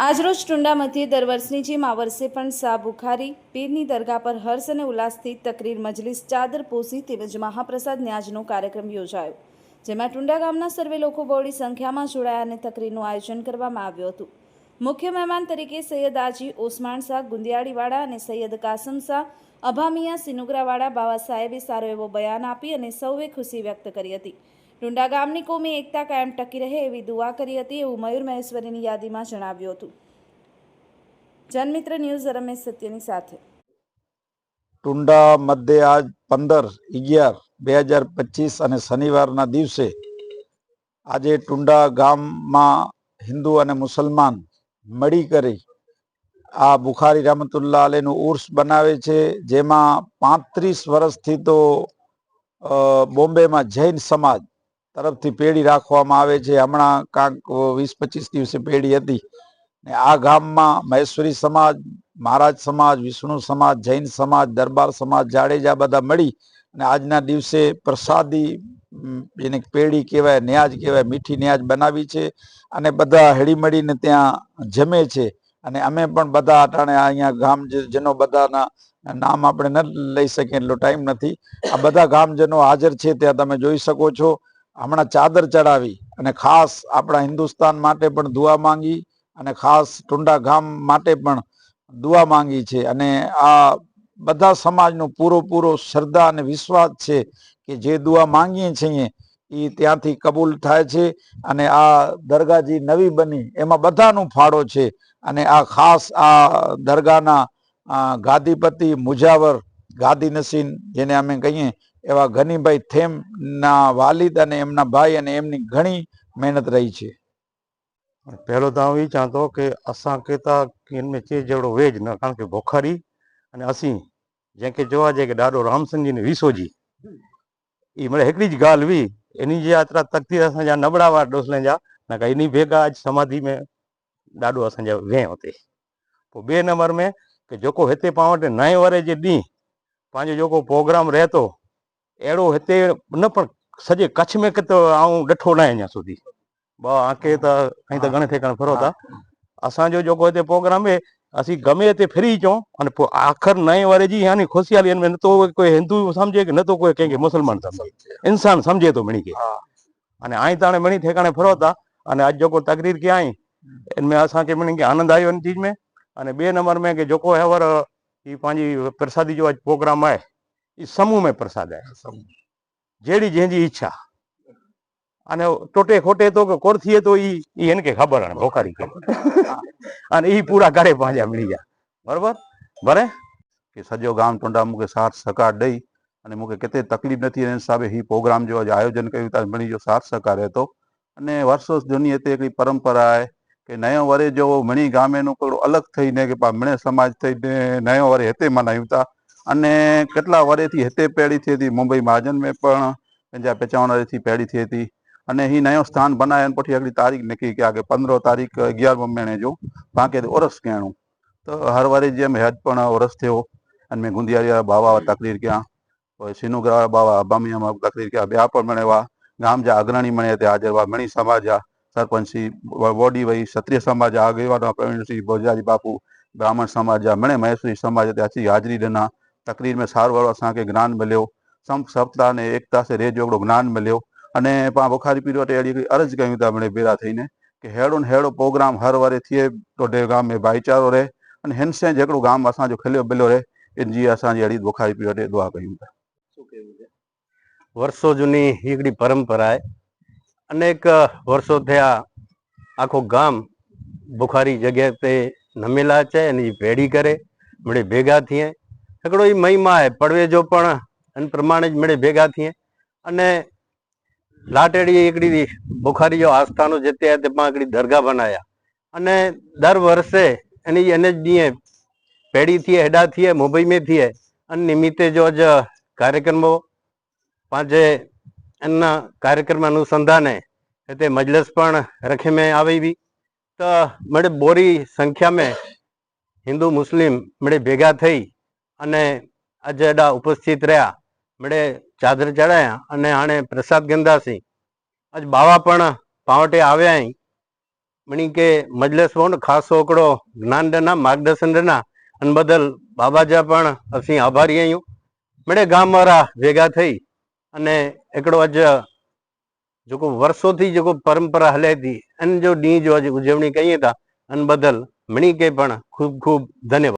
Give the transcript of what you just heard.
આજરોજ ટુંડા મધ્યે દર વર્ષની જેમ આ વર્ષે પણ શાહ બુખારી પીરની દરગાહ પર હર્ષ અને ઉલ્લાસથી તકરીર મજલિસ ચાદર પોસી તેમજ મહાપ્રસાદ ન્યાજનો કાર્યક્રમ યોજાયો, જેમાં ટુંડા ગામના સર્વે લોકો બહોળી સંખ્યામાં જોડાયા અને તકરીરનું આયોજન કરવામાં આવ્યું હતું। મુખ્ય મહેમાન તરીકે સૈયદ આજી ઓસમાણ શાહ ગુંદિયાળીવાળા અને સૈયદ કાસમ શાહ અભામિયા સિનુગરાવાળા બાવા સાહેબે સારો એવો બયાન આપી અને સૌએ ખુશી વ્યક્ત કરી હતી। ટુંડા ગામની કોમી એકતા કાયમ ટકી રહે એવી દુઆ કરી હતી એવું મયુર મહેશ્વરીની યાદીમાં જણાવ્યું હતું। જનમિત્ર ન્યૂઝ રમેશ સત્યની સાથે। ટુંડા મધ્યે આજ 15/11/2025 અને શનિવારના દિવસે આજે ટુંડા ગામમાં હિન્દુ અને મુસલમાન મળી કરી આ બુખારી રહેમતુલ્લાહ અલૈહનું ઉર્સ બનાવે છે, જેમાં 35 વર્ષથી તો બોમ્બેમાં જૈન સમાજ તરફથી પેઢી રાખવામાં આવે છે। હમણાં કાંક 20-25 દિવસે પેઢી હતી ને આ ગામમાં મહેશ્વરી સમાજ, મહારાજ સમાજ, વિષ્ણુ સમાજ, જૈન સમાજ, દરબાર સમાજ, જાડેજા બધા મળી અને આજના દિવસે પ્રસાદી જેને પેઢી કહેવાય, ન્યાજ કહેવાય, મીઠી ન્યાજ બનાવી છે અને બધા હળીમળીને ત્યાં જમે છે। અને અમે પણ બધા અટાણે અહીંયા ગામજનો બધાના નામ આપણે ન લઈ શકીએ, એટલો ટાઈમ નથી। આ બધા ગામજનો હાજર છે, ત્યાં તમે જોઈ શકો છો। હમણાં ચાદર ચડાવી અને ખાસ આપણા હિન્દુસ્તાન માટે પણ દુઆ માંગી અને ખાસ ટુંડા ગામ માટે પણ દુઆ માંગી છે અને આ બધા સમાજનો પૂરો શ્રદ્ધા અને વિશ્વાસ છે કે જે દુઆ માંગીએ છીએ એ ત્યાંથી કબૂલ થાય છે અને આ દરગાહ જે નવી બની એમાં બધાનો ફાળો છે અને આ ખાસ આ દરગાહના ગાદીપતિ મુજાવર ગાદી નસીન જેને અમે કહીએ એવા ગનીભાઈ થેમના વાલિદ અને એમના ભાઈ અને એમની ઘણી મહેનત રહી છે। पहलो तो ये चाहतो कि असां के इनमें चे जड़ो वेज न कारण के बुखारी अने असी जैके जोवा जे के डाडो रामसन जी ने वीसो जी ई मरे एकड़ी ज गाल हुई एनी जे यात्रा तकती असां जा नबड़ा वार डोसले जा न का इनी भेगा आज समाधि में डाडो असां जा वे होते। तो बे नंबर में कि जोको हेते पावटे नए वरे जे दी पांजो जोको प्रोग्राम रहतो एड़ो हेते न पण सजे कच्छ में के तो आऊं डठो न अञा सुधी आके तो कहीं तो घणे ठेकाणे फरो था असांजो जो हिते प्रोग्राम है असी गमे ते फिरी चऊं अने पोइ आख़िर नए वारे जी यानी ख़ुशहाली में न तो कोई हिंदू समझे कि न तो कोई कंहिंखे मुसलमान समझे, इंसान समझे तो मणी के अने आई ताणे मणी ठेकाणे फरो था अने अॼु जेको तकरीर कया आई इनमें असांखे मणी के आनंद आयो इन चीज में अने बे नंबर में कि जेको है वर ई पंहिंजी प्रसादी जो अॼु प्रोग्राम आहे ई समूह में प्रसाद आहे जहिड़ी जंहिंजी इच्छा अने टोटे खोटे तो कोर थिए तो ई इनके खबर है भोखारी के अने ई पूरा करे पंहिंजा मिली जा बराबर भरे कि सॼो गाम टुंडा मूंखे साथ सहकार ॾेई अने मूंखे किथे तकलीफ़ न थी हिन हिसाबे ही प्रोग्राम जो आयोजन कयूं था मणी जो साथ सहकार रहे थो अने वर्षो जूनी हिते हिकिड़ी परंपरा आहे कि नयो वरे जो मणी गामेनो हिकिड़ो अलॻि थईने कि मणे समाज थई नयो वरे हिते मल्हायूं था अने કેટલા વરેથી हिते पेढ़ी थिए थी मुंबई महाजन में पण पंहिंजा 55 थी पेढ़ी थिए थी अने ही नयो स्थान बनाए पुठी अगली तारीख़ निकिरी के आगे 15 तारीख़ 11 महीने जो पाके उरस करणो तो हर वारी जे में हज पण उरस थियो अने गुंदियारी बाबा तकरीर कया सिनुग्रा बाबा अबामिया में तकरीर कया ॿिया पण मणे हुआ गाम जा अग्रणी मणे हिते हाज़िर हुआ मणी समाज जा सरपंच श्री वोडी वही क्षत्रिय समाज जा अॻेवान प्रवीण श्री भोजारी बापू ब्राह्मण समाज जा मणे महेश्वरी समाज ते अची हाज़िरी ॾिना तकरीर में सार वारो असांखे ज्ञान मिलियो संप सप्ताह ने एकता से रेज हिकिड़ो ज्ञान मिलियो अने पाण बुखारी पीर वटि अहिड़ी अर्ज़ कयूं था मिड़े बेरा थईने कि हेड़ो न हेड़ो प्रोग्राम हर वारे थिए टोडे गाम में भाईचारो रहे अने हिन से जेकड़ो गाम असांजो खिलियो बिलियो रहे इन जी असांजी अहिड़ी बुखारी पीर वटि दुआ कयूं था। वर्षो जूनी हिकड़ी परंपरा है अनेक वर्षो थया आखो गाम बुखारी जगह पे नमेला चे अने भेड़ी करे मड़े भेगा थिए हिकिड़ो ई महिमा है पड़वे जो पण अन प्रमाणे मड़े भेगा थिए अने लाटेड़ी हिकड़ी बुखारी जो आस्थानो जेते है ते पां हिकड़ी दरगाह बनाया अने दर वर्षे एनी एने दीए पेढ़ी थिए हेडा थिए मुंबई में थिए अन निमित्ते जो अज कार्यक्रमो पांचे अन कार्यक्रम अनुसंधाने हिते मजलिस पण रखे में आवी भी तो मड़े बोरी संख्या में हिंदू मुस्लिम मड़े भेगा थई अने अज एडा उपस्थित रहा मड़े चादर चढ़ाया अने हाणे प्रसाद गंदासी अज बावा पण पावटे आव्या मणी के मजलिस वोन खास ओकड़ो ज्ञान देना मार्गदर्शन देना अन बदल बाबाजा पण असी आभारी आहियूं। मिड़े गाम वारा भेगा थई अने एकड़ो अज जो वर्षों थी जो परंपरा हले थी अन जो डी जो अज उजवणी कईए था अन बदल मणी के पण खूब खूब धन्यवाद।